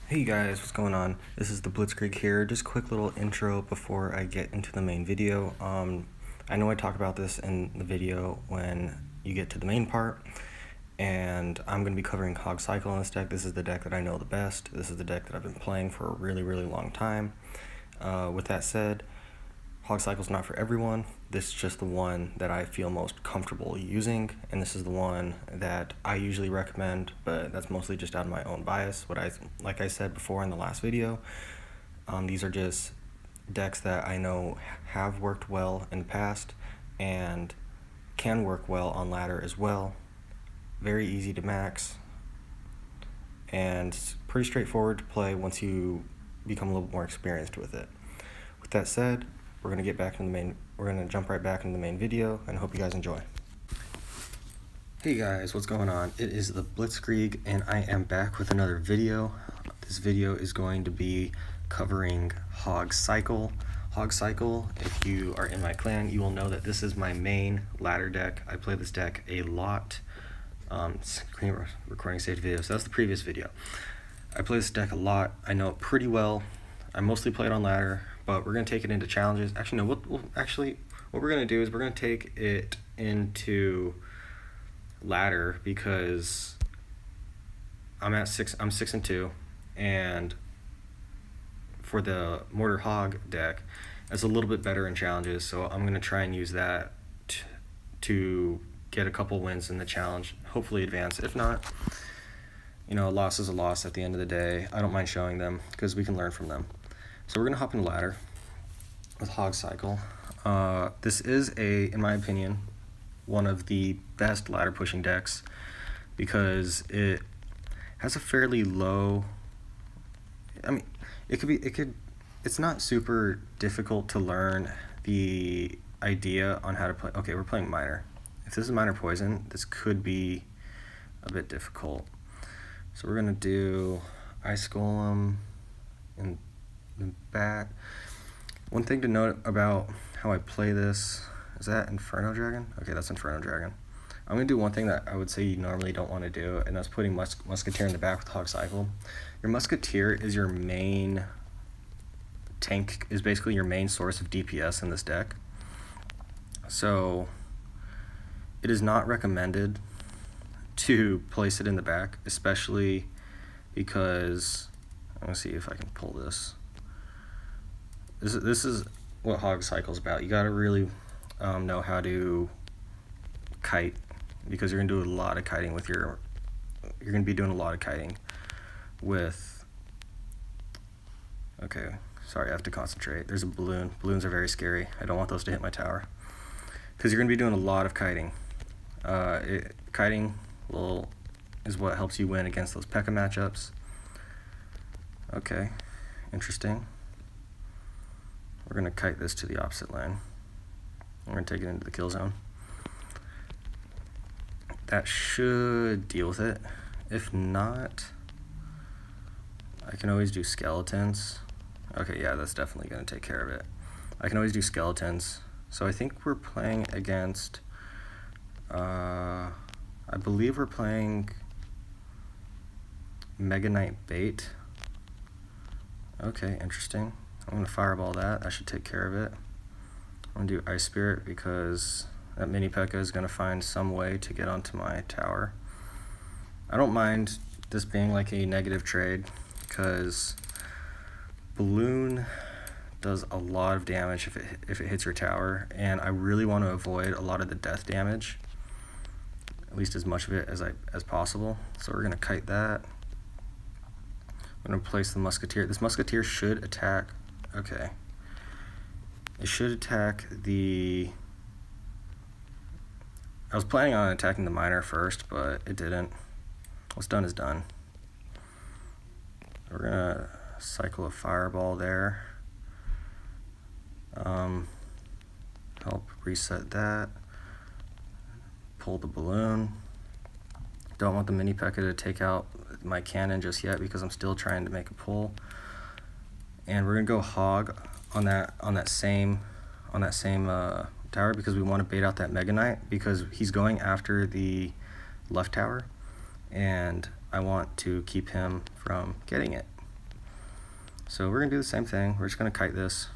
Hey guys, what's going on? This is the Blitzkrieg here. Just quick little intro before I get into the main video. I know I talk about this in the video when you get to the main part, and I'm going to be covering Hog Cycle on this deck. This is the deck that I know the best. This is the deck that I've been playing for a really long time. With that said, Hog Cycle's not for everyone. This is just the one that I feel most comfortable using, and this is the one that I usually recommend, but that's mostly just out of my own bias. Like I said before in the last video, these are just decks that I know have worked well in the past and can work well on ladder as well. Very easy to max and pretty straightforward to play once you become a little more experienced with it. With that said, we're gonna jump right back into the main video, and hope you guys enjoy. Hey guys, what's going on? It is the Blitzkrieg, and I am back with another video. This video is going to be covering Hog Cycle. Hog Cycle, if you are in my clan, you will know that this is my main ladder deck. I play this deck a lot. Screen recording saved video, so that's the previous video. I play this deck a lot. I know it pretty well. I mostly play it on ladder, but we're going to take it into challenges. Actually, no, what we're going to do is we're going to take it into ladder because I'm 6-2, and for the Mortar Hog deck, it's a little bit better in challenges, so I'm going to try and use that to get a couple wins in the challenge, hopefully advance. If not, you know, a loss is a loss at the end of the day. I don't mind showing them because we can learn from them. So we're going to hop into ladder with Hog Cycle. This is, in my opinion, one of the best ladder pushing decks because it has a fairly low, it's not super difficult to learn the idea on how to play. Okay, we're playing Miner. If this is Miner Poison, this could be a bit difficult. So we're going to do Ice Golem in the back. One thing to note about how I play this, is that Inferno Dragon? Okay, that's Inferno Dragon. I'm going to do one thing that I would say you normally don't want to do, and that's putting Musketeer in the back with Hog Cycle. Your Musketeer is your main tank, is basically your main source of DPS in this deck. So it is not recommended to place it in the back, especially because, I'm going to see if I can pull this. This is what Hog Cycle is about. You got to really know how to kite, because you're going to do a lot of kiting with you're going to be doing a lot of kiting with, okay, sorry, I have to concentrate. There's a balloon. Balloons are very scary. I don't want those to hit my tower, because you're going to be doing a lot of kiting. Kiting is what helps you win against those P.E.K.K.A. matchups. Okay, interesting. We're going to kite this to the opposite lane. We're going to take it into the kill zone. That should deal with it. If not, I can always do skeletons. Okay, yeah, that's definitely going to take care of it. I can always do skeletons. So I think we're playing against, I believe we're playing Mega Knight Bait. Okay, interesting. I'm going to fireball that. That should take care of it. I'm going to do Ice Spirit because that mini P.E.K.K.A. is going to find some way to get onto my tower. I don't mind this being like a negative trade because Balloon does a lot of damage if it hits your tower, and I really want to avoid a lot of the death damage, at least as much of it as possible. So we're going to kite that. I'm going to place the Musketeer. This Musketeer should attack. Okay. It should attack the... I was planning on attacking the Miner first, but it didn't. What's done is done. We're going to cycle a fireball there. Help reset that. Pull the balloon. Don't want the mini P.E.K.K.A. to take out my cannon just yet because I'm still trying to make a pull. And we're gonna go Hog on that same tower because we want to bait out that Mega Knight because he's going after the left tower, and I want to keep him from getting it. So we're gonna do the same thing. We're just gonna kite this.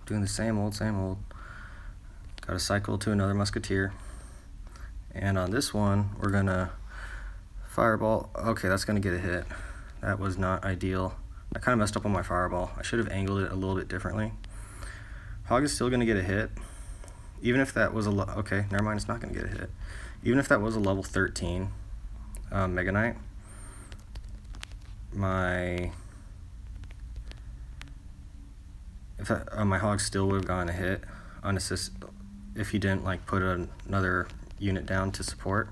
Doing the same old, same old. Gotta cycle to another musketeer. And on this one, we're gonna fireball. Okay, that's gonna get a hit. That was not ideal. I kind of messed up on my fireball. I should have angled it a little bit differently. Hog is still gonna get a hit. Even if that was a, okay, never mind, it's not gonna get a hit. Even if that was a level 13 Mega Knight, my hog still would have gotten a hit unassist if he didn't like put another unit down to support.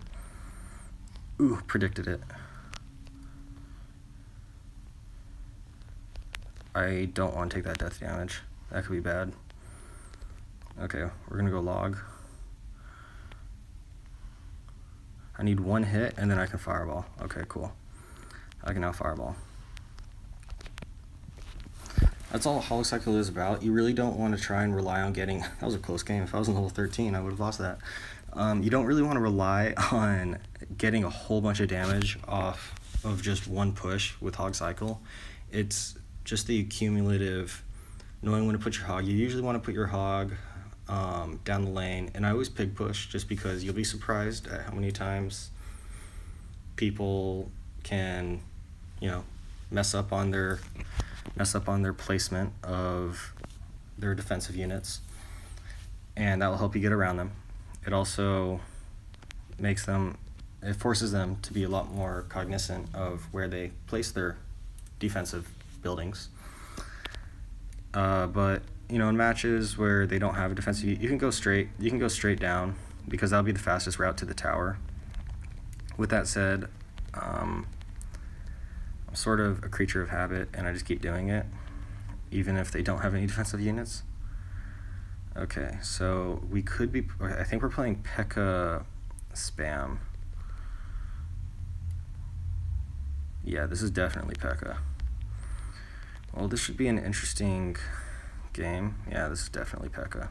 Ooh, predicted it. I don't want to take that death damage. That could be bad. Okay, we're gonna go log. I need one hit and then I can fireball. Okay, cool. I can now fireball. That's all Holocycle is about. You really don't want to try and rely on getting... That was a close game. If I was in level 13, I would have lost that. You don't really want to rely on getting a whole bunch of damage off of just one push with Hogcycle. It's just the cumulative knowing when to put your hog. You usually want to put your hog down the lane, and I always pig push just because you'll be surprised at how many times people can, you know, mess up on their placement of their defensive units, and that will help you get around them. It also it forces them to be a lot more cognizant of where they place their defensive buildings. But you know, in matches where they don't have a defensive, you can go straight down because that'll be the fastest route to the tower. With that said, I'm sort of a creature of habit, and I just keep doing it, even if they don't have any defensive units. Okay, so we could be... I think we're playing P.E.K.K.A. spam. Yeah, this is definitely P.E.K.K.A. Well, this should be an interesting game. Yeah, this is definitely P.E.K.K.A.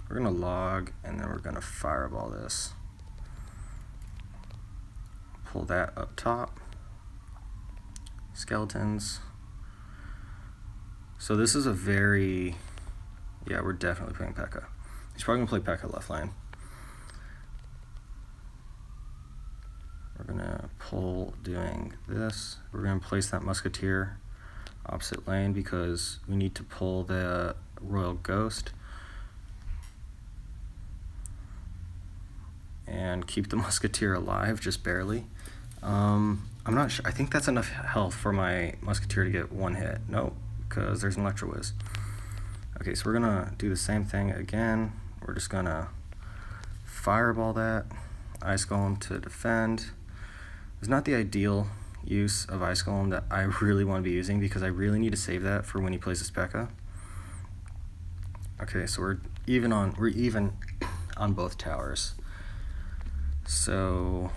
We're going to log, and then we're going to fireball this. Pull that up top. Skeletons. So this is a very... Yeah, we're definitely playing P.E.K.K.A. He's probably going to play P.E.K.K.A. left lane. We're going to pull doing this. We're going to place that musketeer opposite lane because we need to pull the Royal Ghost and keep the musketeer alive, just barely. I'm not sure. I think that's enough health for my musketeer to get one hit. Nope, because there's an Electro Whiz. Okay, so we're gonna do the same thing again. We're just gonna fireball that. Ice Golem to defend. It's not the ideal use of Ice Golem that I really want to be using because I really need to save that for when he plays his P.E.K.K.A. Okay, so we're even on both towers. So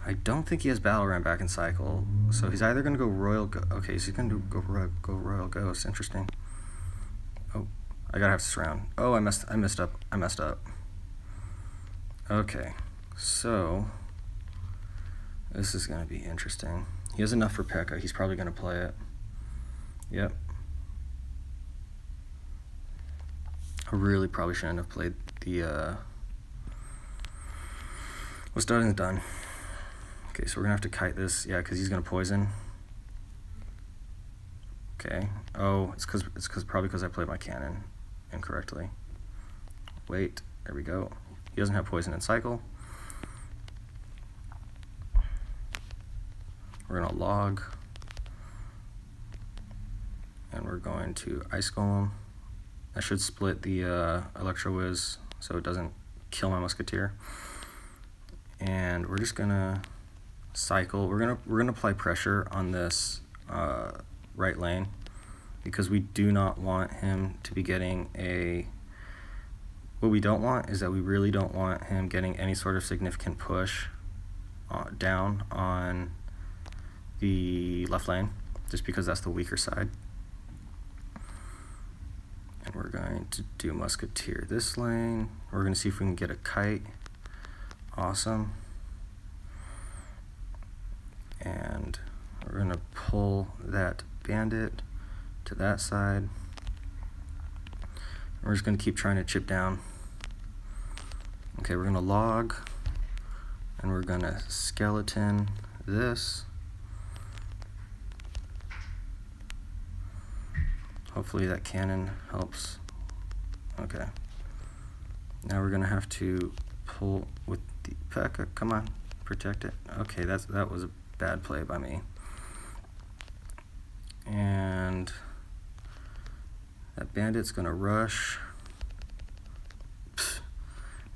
I don't think he has Battle Ram back in cycle. So he's either gonna go Royal okay, so he's gonna go Royal Ghost. Interesting. Oh, I gotta have surround. Oh, I messed up. Okay, so this is gonna be interesting. He has enough for P.E.K.K.A. He's probably gonna play it. Yep. I really probably shouldn't have played the what's done is done. Okay, so we're gonna have to kite this, yeah, because he's gonna poison. Okay. Oh, it's probably because I played my cannon incorrectly. Wait, there we go. He doesn't have poison in cycle. We're gonna log, and we're going to Ice Golem. I should split the Electro Whiz so it doesn't kill my musketeer. And we're just gonna cycle. We're gonna apply pressure on this right lane because we do not want him to be getting a... What we don't want is that we really don't want him getting any sort of significant push down on the left lane, just because that's the weaker side. And we're going to do musketeer this lane. We're going to see if we can get a kite. Awesome. And we're going to pull that bandit to that side. We're just going to keep trying to chip down. Okay, we're going to log, and we're going to skeleton this. Hopefully that cannon helps. Okay. Now we're going to have to pull with the P.E.K.K.A. Come on, protect it. Okay, that was a bad play by me. And that bandit's gonna rush. Pfft.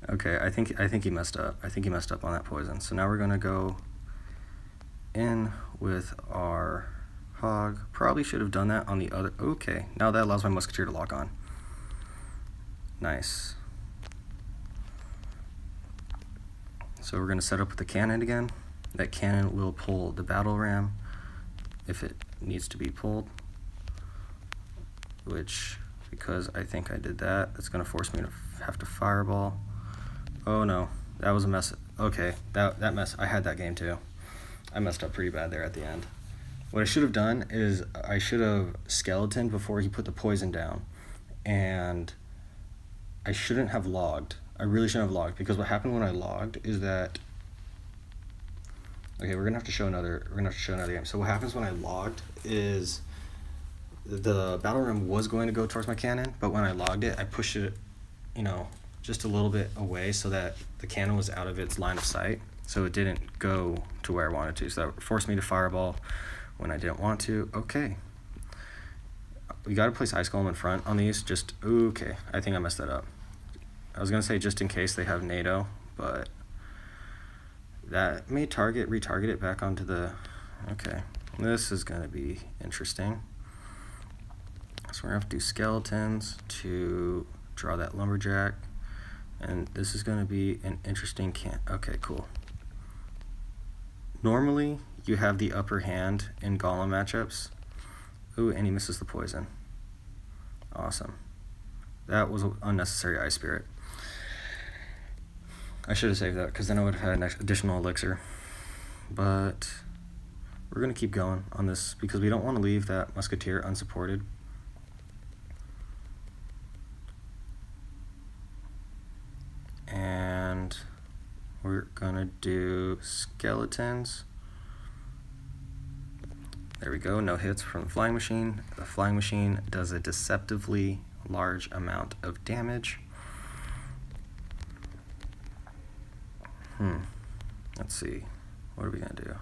Okay, I think he messed up. I think he messed up on that poison. So now we're gonna go in with our hog. Probably should have done that on the other. Okay, now that allows my musketeer to lock on. Nice. So we're gonna set up with the cannon again. That cannon will pull the battle ram if it needs to be pulled, which, because I think I did that, that's going to force me to have to fireball. Oh no, that was a mess. Okay, that mess, I had that game too. I messed up pretty bad there at the end. What I should have done is I should have skeletoned before he put the poison down, and I shouldn't have logged. I really shouldn't have logged, because what happened when I logged is that, okay, we're gonna have to show another game. So what happens when I logged is the battle ram was going to go towards my cannon, but when I logged it, I pushed it, just a little bit away so that the cannon was out of its line of sight, so it didn't go to where I wanted to. So that forced me to fireball when I didn't want to. Okay. We gotta place Ice Golem in front on these. Okay, I think I messed that up. I was gonna say just in case they have NATO, but that may retarget it back onto the, okay. This is gonna be interesting. So we're gonna have to do skeletons to draw that lumberjack. And this is gonna be an interesting okay, cool. Normally, you have the upper hand in golem matchups. Ooh, and he misses the poison. Awesome. That was an unnecessary Ice Spirit. I should have saved that, because then I would have had an additional elixir. But we're going to keep going on this, because we don't want to leave that musketeer unsupported. And we're going to do skeletons. There we go, no hits from the flying machine. The flying machine does a deceptively large amount of damage. Let's see, what are we gonna do?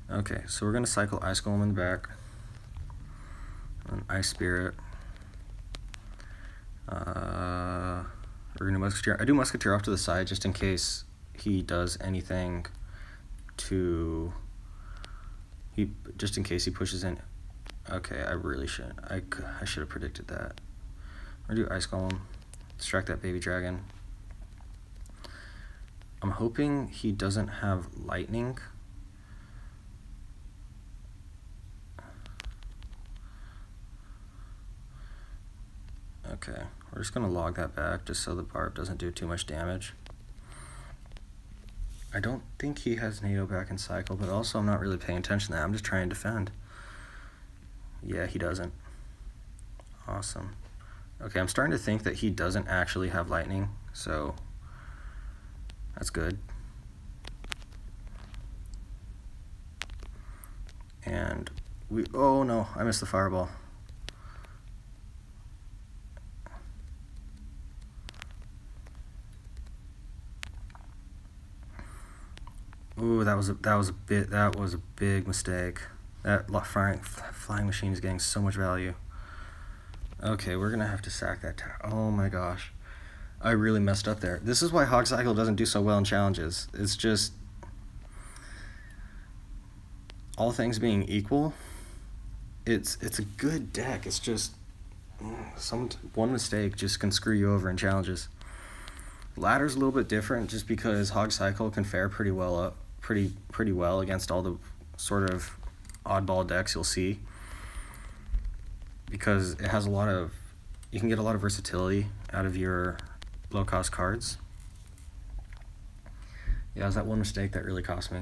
Okay, so we're gonna cycle Ice Golem in the back, an Ice Spirit. We're gonna Musketeer. I do Musketeer off to the side just in case he does anything to, just in case he pushes in. Okay, I really shouldn't. I should have predicted that. We're gonna do Ice Golem, distract that baby dragon. I'm hoping he doesn't have lightning. Okay, we're just gonna log that back just so the barb doesn't do too much damage. I don't think he has NATO back in cycle, but also I'm not really paying attention to that. I'm just trying to defend. Yeah, he doesn't. Awesome. Okay, I'm starting to think that he doesn't actually have lightning, so that's good. And oh no, I missed the fireball. Ooh, that was a big mistake. That flying machine is getting so much value. Okay, we're gonna have to sack that tower. Oh my gosh, I really messed up there. This is why Hog Cycle doesn't do so well in challenges. It's just, all things being equal, it's a good deck. It's just one mistake just can screw you over in challenges. Ladder's a little bit different just because Hog Cycle can fare pretty well against all the sort of oddball decks you'll see, because it has you can get a lot of versatility out of your low cost cards. Yeah, it was that one mistake that really cost me.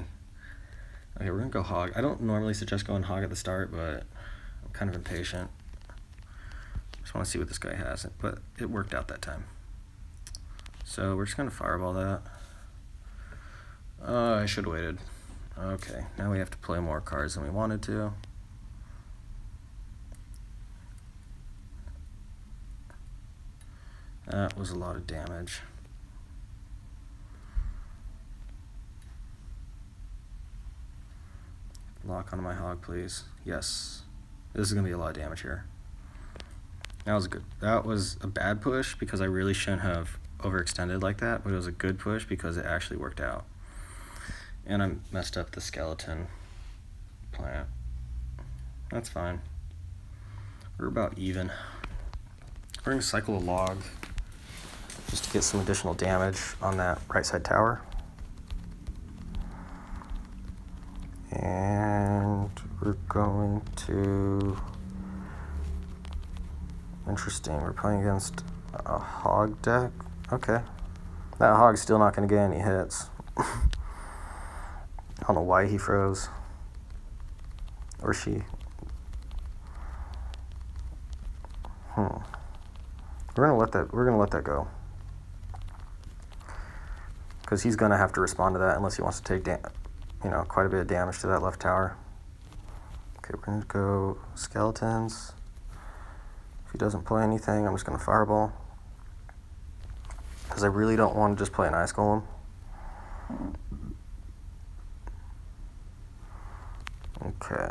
Okay, we're gonna go hog. I don't normally suggest going hog at the start, but I'm kind of impatient. Just want to see what this guy has, but it worked out that time. So we're just gonna fireball that. I should have waited. Okay, now we have to play more cards than we wanted to. That was a lot of damage. Lock onto my hog, please. Yes. This is going to be a lot of damage here. That was good. That was a bad push because I really shouldn't have overextended like that, but it was a good push because it actually worked out. And I messed up the skeleton plant. That's fine. We're about even. We're going to cycle a log just to get some additional damage on that right side tower. And we're going to... Interesting, we're playing against a hog deck. Okay. That hog's still not going to get any hits. I don't know why he froze. Or she. We're gonna let that go. Because he's gonna have to respond to that unless he wants to take quite a bit of damage to that left tower. Okay, we're gonna go skeletons. If he doesn't play anything, I'm just gonna fireball. Because I really don't want to just play an ice golem. Okay.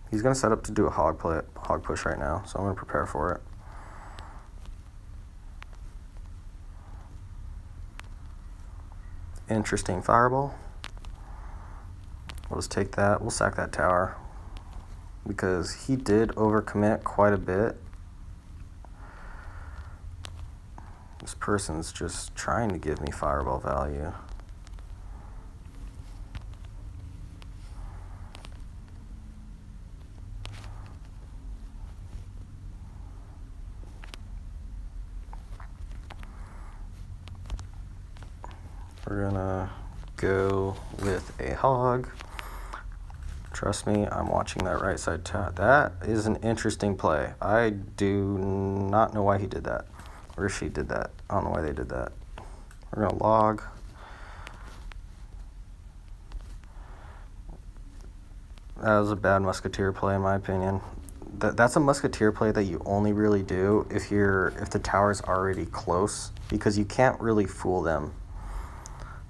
He's gonna set up to do a hog push right now, so I'm gonna prepare for it. Interesting fireball. We'll just take that. We'll sack that tower because he did overcommit quite a bit. This person's just trying to give me fireball value. We're gonna go with a hog. Trust me, I'm watching that right side tower. That is an interesting play. I do not know why he did that. Or she did that. I don't know why they did that. We're gonna log. That was a bad musketeer play in my opinion. That's a musketeer play that you only really do if the tower's already close, because you can't really fool them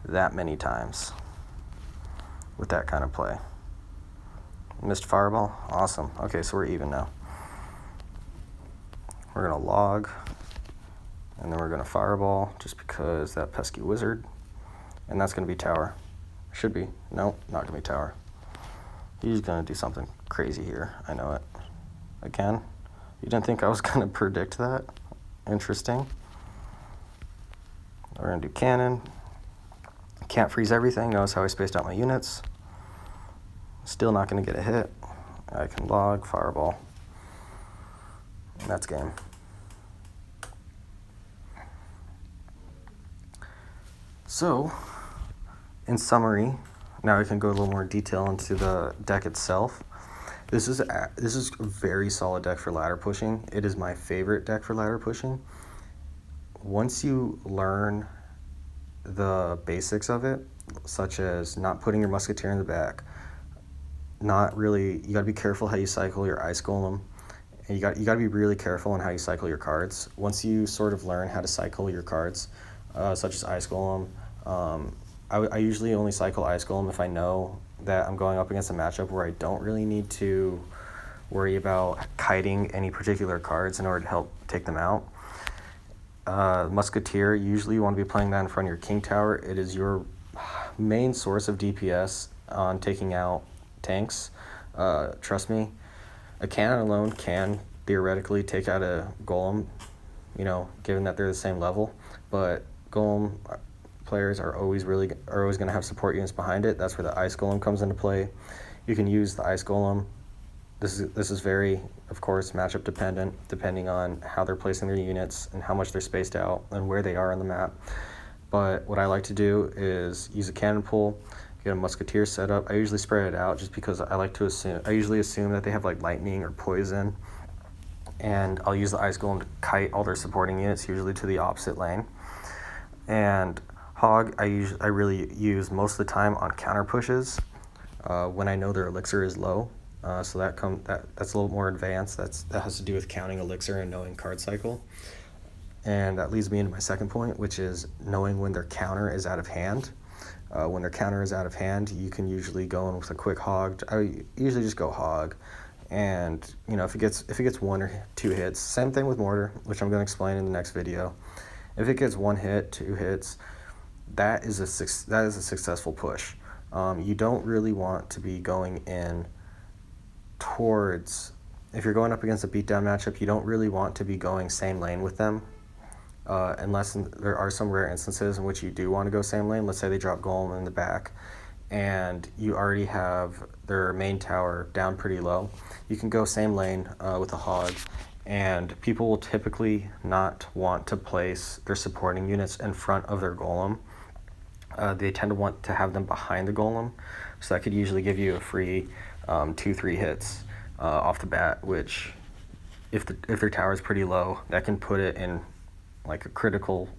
that many times with that kind of play. Missed fireball. Awesome. Okay, so we're even now. We're gonna log, and then we're gonna fireball just because that pesky wizard, and that's gonna be tower. Should be. Nope, not gonna be tower. He's gonna do something crazy here. I know it. Again, you didn't think I was gonna predict that? Interesting. We're gonna do cannon. Can't freeze everything. Notice how I spaced out my units. Still not going to get a hit. I can log, fireball. And that's game. So, in summary, now I can go a little more detail into the deck itself. This is a very solid deck for ladder pushing. It is my favorite deck for ladder pushing. Once you learn the basics of it, such as not putting your musketeer in the back, you gotta be careful how you cycle your ice golem, and you gotta be really careful on how you cycle your cards. Once you sort of learn how to cycle your cards, such as ice golem, I usually only cycle ice golem if I know that I'm going up against a matchup where I don't really need to worry about kiting any particular cards in order to help take them out. Musketeer, usually you want to be playing that in front of your king tower. It is your main source of DPS on taking out tanks. Trust me, a cannon alone can theoretically take out a golem, given that they're the same level, but golem players are always going to have support units behind it. That's where the ice golem comes into play. You can use the ice golem. This is very, of course, matchup dependent, depending on how they're placing their units and how much they're spaced out and where they are on the map. But what I like to do is use a cannon pull, get a musketeer set up. I usually spread it out just because I usually assume that they have like lightning or poison, and I'll use the ice golem to kite all their supporting units, usually to the opposite lane. And hog, I really use most of the time on counter pushes when I know their elixir is low. So that's a little more advanced. That has to do with counting elixir and knowing card cycle. And that leads me into my second point, which is knowing when their counter is out of hand. When their counter is out of hand, you can usually go in with a quick hog. I usually just go hog, and if it gets 1 or 2 hits, same thing with mortar, which I'm going to explain in the next video. If it gets 1 hit, 2 hits, that is a successful push. You don't really want to be going in towards, if you're going up against a beatdown matchup, you don't really want to be going same lane with them. Unless there are some rare instances in which you do want to go same lane. Let's say they drop golem in the back and you already have their main tower down pretty low. You can go same lane with a hog, and people will typically not want to place their supporting units in front of their golem. They tend to want to have them behind the golem, so that could usually give you a free 2-3 hits off the bat, which if their tower is pretty low, that can put it in like a critical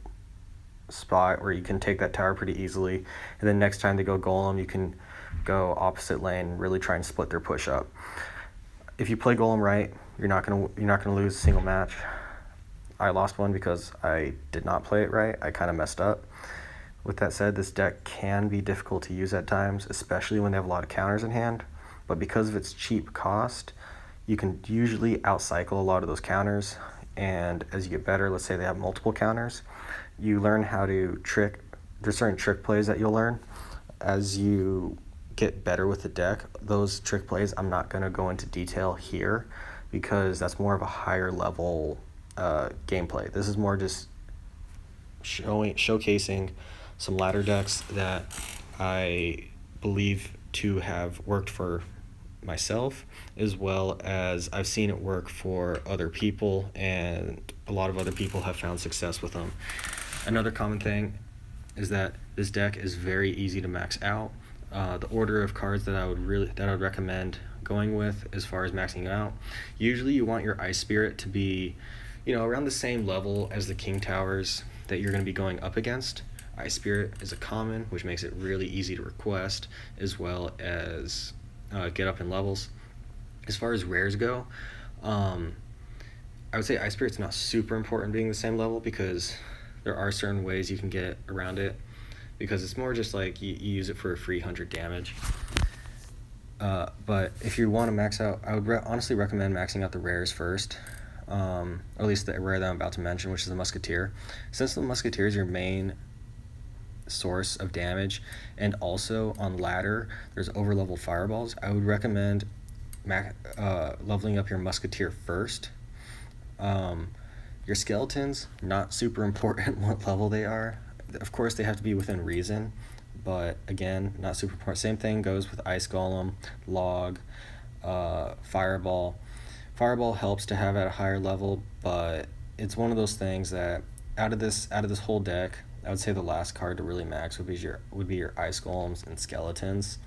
spot where you can take that tower pretty easily, and then next time they go golem, you can go opposite lane and really try and split their push up. If you play golem right, you're not gonna lose a single match. I lost one because I did not play it right. I kind of messed up. With that said, this deck can be difficult to use at times, especially when they have a lot of counters in hand, but because of its cheap cost, you can usually outcycle a lot of those counters. And as you get better, let's say they have multiple counters, you learn how to trick. There's certain trick plays that you'll learn as you get better with the deck. Those trick plays I'm not going to go into detail here because that's more of a higher level gameplay. This is more just showcasing some ladder decks that I believe to have worked for myself, as well as I've seen it work for other people, and a lot of other people have found success with them. Another common thing is that this deck is very easy to max out. The order of cards that I would recommend going with as far as maxing it out, usually you want your Ice Spirit to be around the same level as the King Towers that you're going to be going up against. Ice Spirit is a common, which makes it really easy to request, as well as get up in levels. As far as rares go, I would say Ice Spirit's not super important being the same level, because there are certain ways you can get around it, because it's more just like you use it for a free 100 damage. But if you want to max out, I would honestly recommend maxing out the rares first, or at least the rare that I'm about to mention, which is the Musketeer. Since the Musketeer is your main source of damage, and also on ladder there's overlevel fireballs, I would recommend leveling up your Musketeer first. Your skeletons, not super important what level they are. Of course they have to be within reason, but again, not super important. Same thing goes with Ice Golem, Log, Fireball. Fireball helps to have at a higher level, but it's one of those things that out of this whole deck, I would say the last card to really max would be your Ice Golems and Skeletons.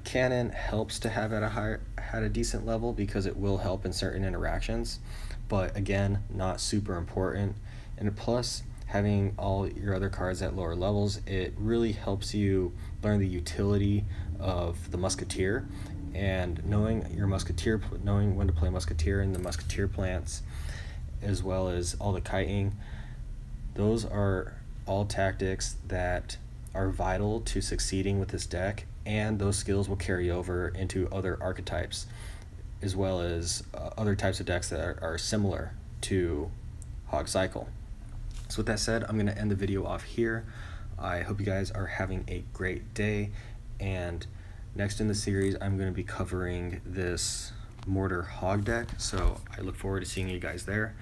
Cannon helps to have at a decent level because it will help in certain interactions, but again, not super important. And plus, having all your other cards at lower levels, it really helps you learn the utility of the Musketeer, and knowing when to play Musketeer and the Musketeer plants, as well as all the kiting. Those are all tactics that are vital to succeeding with this deck, and those skills will carry over into other archetypes, as well as other types of decks that are similar to Hog Cycle. So with that said, I'm going to end the video off here. I hope you guys are having a great day, and next in the series I'm going to be covering this Mortar Hog deck, so I look forward to seeing you guys there,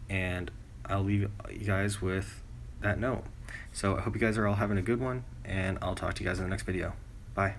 and I'll leave you guys with that note. So I hope you guys are all having a good one, and I'll talk to you guys in the next video. Bye.